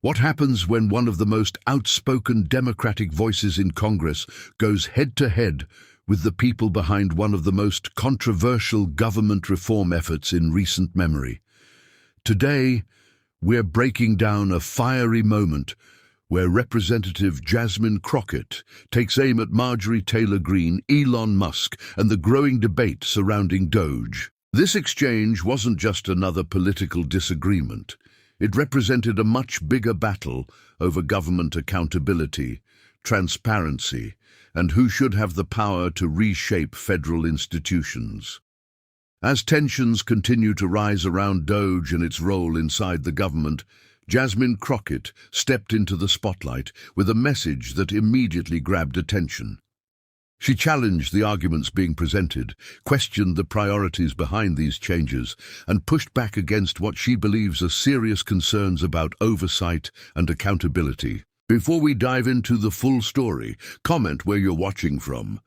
What happens when one of the most outspoken Democratic voices in Congress goes head-to-head with the people behind one of the most controversial government reform efforts in recent memory? Today, we're breaking down a fiery moment where Representative Jasmine Crockett takes aim at Marjorie Taylor Greene, Elon Musk, and the growing debate surrounding Doge. This exchange wasn't just another political disagreement. It represented a much bigger battle over government accountability, transparency, and who should have the power to reshape federal institutions. As tensions continue to rise around Doge and its role inside the government, Jasmine Crockett stepped into the spotlight with a message that immediately grabbed attention. She challenged the arguments being presented, questioned the priorities behind these changes, and pushed back against what she believes are serious concerns about oversight and accountability. Before we dive into the full story, comment where you're watching from.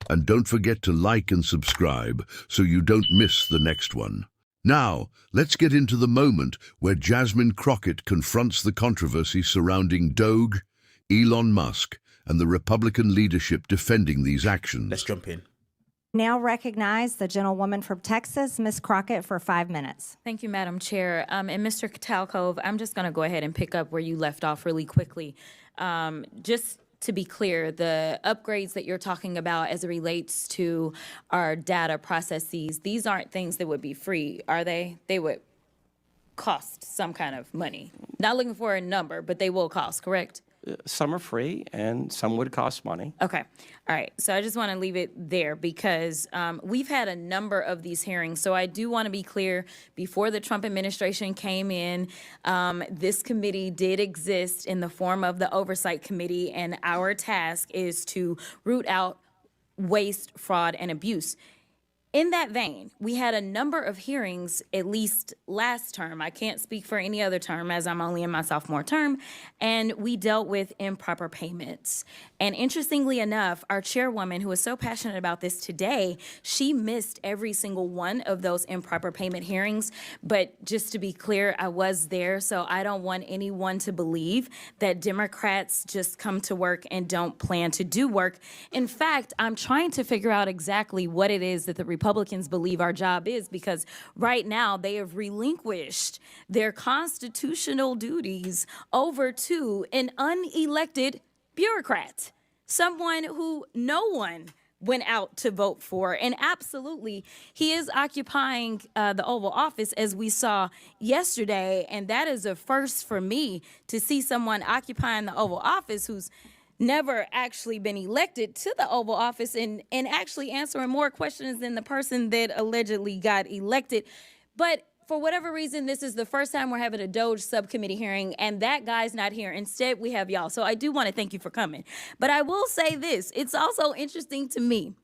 And don't forget to like and subscribe so you don't miss the next one. Now, let's get into the moment where Jasmine Crockett confronts the controversy surrounding Doge, Elon Musk, and the Republican leadership defending these actions. Let's jump in. Now recognize the gentlewoman from Texas, Ms. Crockett, for 5 minutes. Thank you, Madam Chair. And Mr. Talcove, I'm just going to go ahead and pick up where you left off really quickly. Just to be clear, the upgrades that you're talking about as it relates to our data processes, these aren't things that would be free, are they? They would cost some kind of money. Not looking for a number, but they will cost, correct? Some are free and some would cost money. Okay. All right. So I just want to leave it there because we've had a number of these hearings. So I do want to be clear, before the Trump administration came in, this committee did exist in the form of the Oversight Committee, and our task is to root out waste, fraud, and abuse. In that vein, we had a number of hearings, at least last term. I can't speak for any other term as I'm only in my sophomore term. And we dealt with improper payments. And interestingly enough, our chairwoman, who is so passionate about this today, she missed every single one of those improper payment hearings. But just to be clear, I was there, so I don't want anyone to believe that Democrats just come to work and don't plan to do work. In fact, I'm trying to figure out exactly what it is that the Republicans believe our job is, because right now they have relinquished their constitutional duties over to an unelected bureaucrat, someone who no one went out to vote for. And absolutely, he is occupying the Oval Office, as we saw yesterday. And that is a first for me, to see someone occupying the Oval Office who's never actually been elected to the Oval Office and actually answering more questions than the person that allegedly got elected. But for whatever reason, this is the first time we're having a Doge subcommittee hearing, and that guy's not here. Instead, we have y'all. So I do want to thank you for coming. But I will say this. It's also interesting to me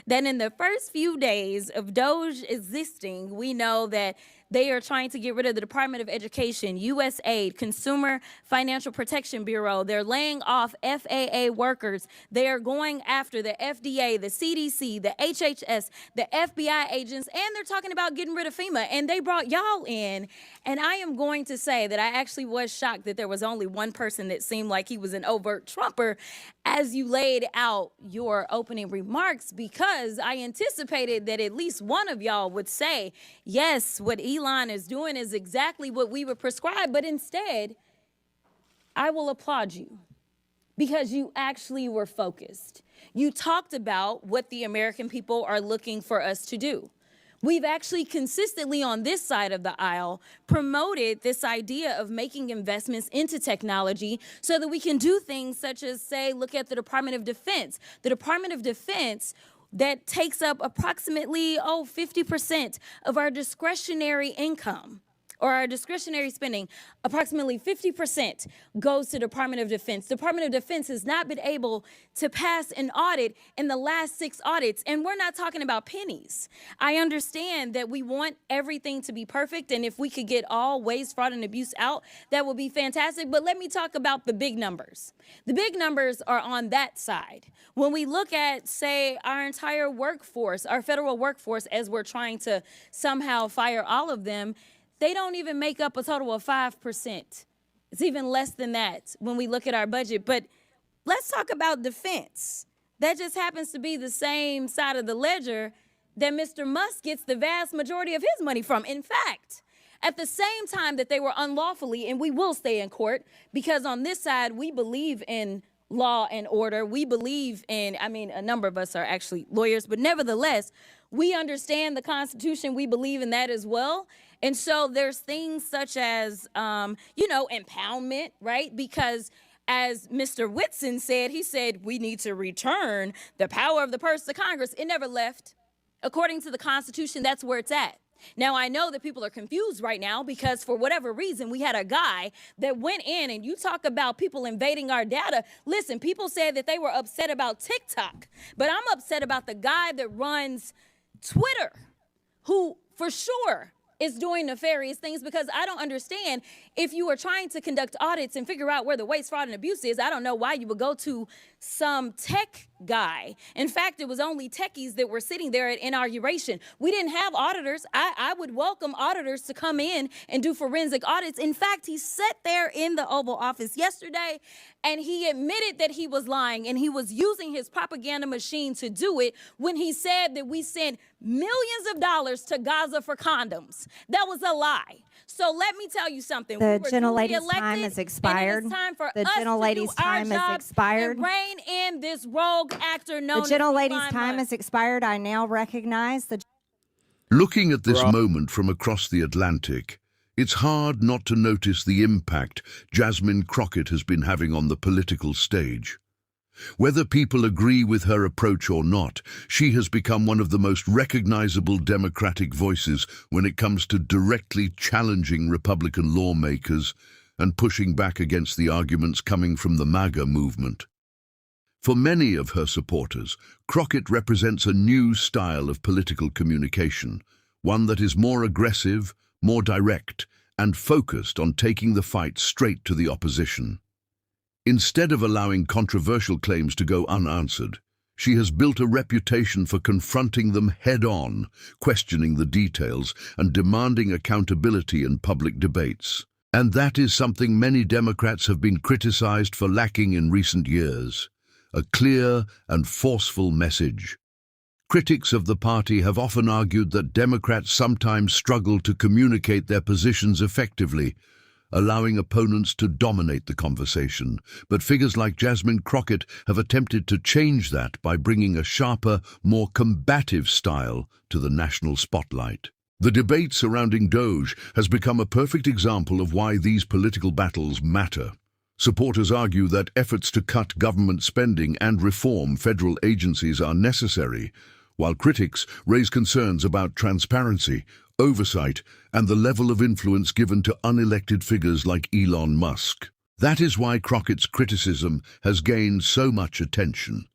that in the first few days of Doge existing, we know that they are trying to get rid of the Department of Education, USAID, Consumer Financial Protection Bureau. They're laying off FAA workers. They are going after the FDA, the CDC, the HHS, the FBI agents, and they're talking about getting rid of FEMA. And they brought y'all in. And I am going to say that I actually was shocked that there was only one person that seemed like he was an overt Trumper as you laid out your opening remarks, because I anticipated that at least one of y'all would say, yes, what Elon is doing is exactly what we would prescribe. But instead, I will applaud you because you actually were focused. You talked about what the American people are looking for us to do. We've actually consistently on this side of the aisle promoted this idea of making investments into technology so that we can do things such as, say, look at the Department of Defense. The Department of Defense that takes up approximately 50% of our discretionary income, or our discretionary spending. Approximately 50% goes to Department of Defense. Department of Defense has not been able to pass an audit in the last 6 audits, and we're not talking about pennies. I understand that we want everything to be perfect, and if we could get all waste, fraud, and abuse out, that would be fantastic. But let me talk about the big numbers. The big numbers are on that side. When we look at, say, our entire workforce, our federal workforce, as we're trying to somehow fire all of them, they don't even make up a total of 5% It's even less than that when we look at our budget. But let's talk about defense. That just happens to be the same side of the ledger that Mr. Musk gets the vast majority of his money from. In fact, at the same time that they were unlawfully, and we will stay in court, because on this side, we believe in law and order. We believe in, I mean, a number of us are actually lawyers, but nevertheless, we understand the Constitution. We believe in that as well. And so there's things such as, impoundment, right? Because as Mr. Whitson said, he said, we need to return the power of the purse to Congress. It never left. According to the Constitution, that's where it's at. Now, I know that people are confused right now because for whatever reason, we had a guy that went in, and you talk about people invading our data. Listen, people said that they were upset about TikTok, but I'm upset about the guy that runs Twitter, who for sure is doing nefarious things, because I don't understand, if you are trying to conduct audits and figure out where the waste, fraud, and abuse is, I don't know why you would go to some tech guy. In fact, it was only techies that were sitting there at inauguration. We didn't have auditors. I would welcome auditors to come in and do forensic audits. In fact, he sat there in the Oval Office yesterday and he admitted that he was lying, and he was using his propaganda machine to do it when he said that we sent millions of dollars to Gaza for condoms. That was a lie. So let me tell you something. The gentlelady's time has expired. And it is time for the us gentlelady's to do our time job has expired. and rein in this rogue actor known The gentlelady's as time has expired. I now recognize the... Looking at this moment from across the Atlantic, it's hard not to notice the impact Jasmine Crockett has been having on the political stage. Whether people agree with her approach or not, she has become one of the most recognizable Democratic voices when it comes to directly challenging Republican lawmakers and pushing back against the arguments coming from the MAGA movement. For many of her supporters, Crockett represents a new style of political communication, one that is more aggressive, more direct, and focused on taking the fight straight to the opposition. Instead of allowing controversial claims to go unanswered, she has built a reputation for confronting them head-on, questioning the details, and demanding accountability in public debates. And that is something many Democrats have been criticized for lacking in recent years: a clear and forceful message. Critics of the party have often argued that Democrats sometimes struggle to communicate their positions effectively, allowing opponents to dominate the conversation. But figures like Jasmine Crockett have attempted to change that by bringing a sharper, more combative style to the national spotlight. The debate surrounding Doge has become a perfect example of why these political battles matter. Supporters argue that efforts to cut government spending and reform federal agencies are necessary, while critics raise concerns about transparency, oversight, and the level of influence given to unelected figures like Elon Musk. That is why Crockett's criticism has gained so much attention.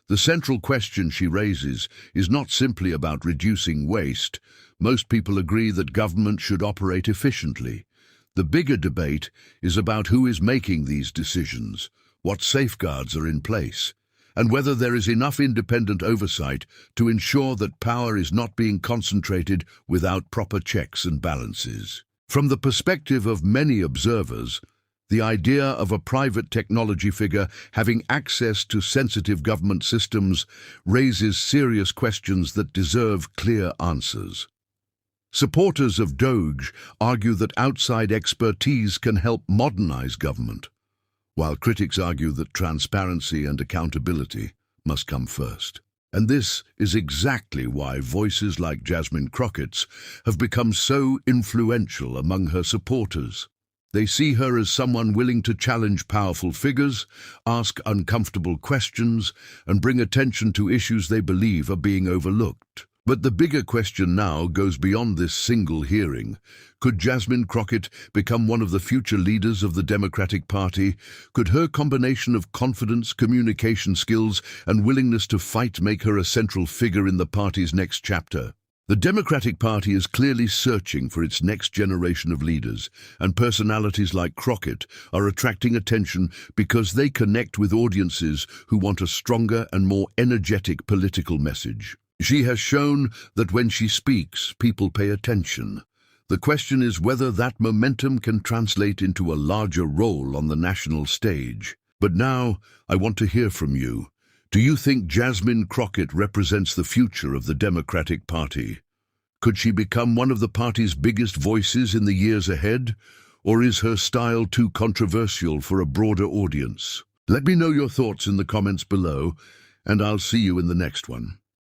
The central question she raises is not simply about reducing waste. Most people agree that government should operate efficiently. The bigger debate is about who is making these decisions, what safeguards are in place, and whether there is enough independent oversight to ensure that power is not being concentrated without proper checks and balances. From the perspective of many observers, the idea of a private technology figure having access to sensitive government systems raises serious questions that deserve clear answers. Supporters of Doge argue that outside expertise can help modernize government, while critics argue that transparency and accountability must come first. And this is exactly why voices like Jasmine Crockett's have become so influential among her supporters. They see her as someone willing to challenge powerful figures, ask uncomfortable questions, and bring attention to issues they believe are being overlooked. But the bigger question now goes beyond this single hearing. Could Jasmine Crockett become one of the future leaders of the Democratic Party? Could her combination of confidence, communication skills, and willingness to fight make her a central figure in the party's next chapter? The Democratic Party is clearly searching for its next generation of leaders, and personalities like Crockett are attracting attention because they connect with audiences who want a stronger and more energetic political message. She has shown that when she speaks, people pay attention. The question is whether that momentum can translate into a larger role on the national stage. But now, I want to hear from you. Do you think Jasmine Crockett represents the future of the Democratic Party? Could she become one of the party's biggest voices in the years ahead? Or is her style too controversial for a broader audience? Let me know your thoughts in the comments below, and I'll see you in the next one.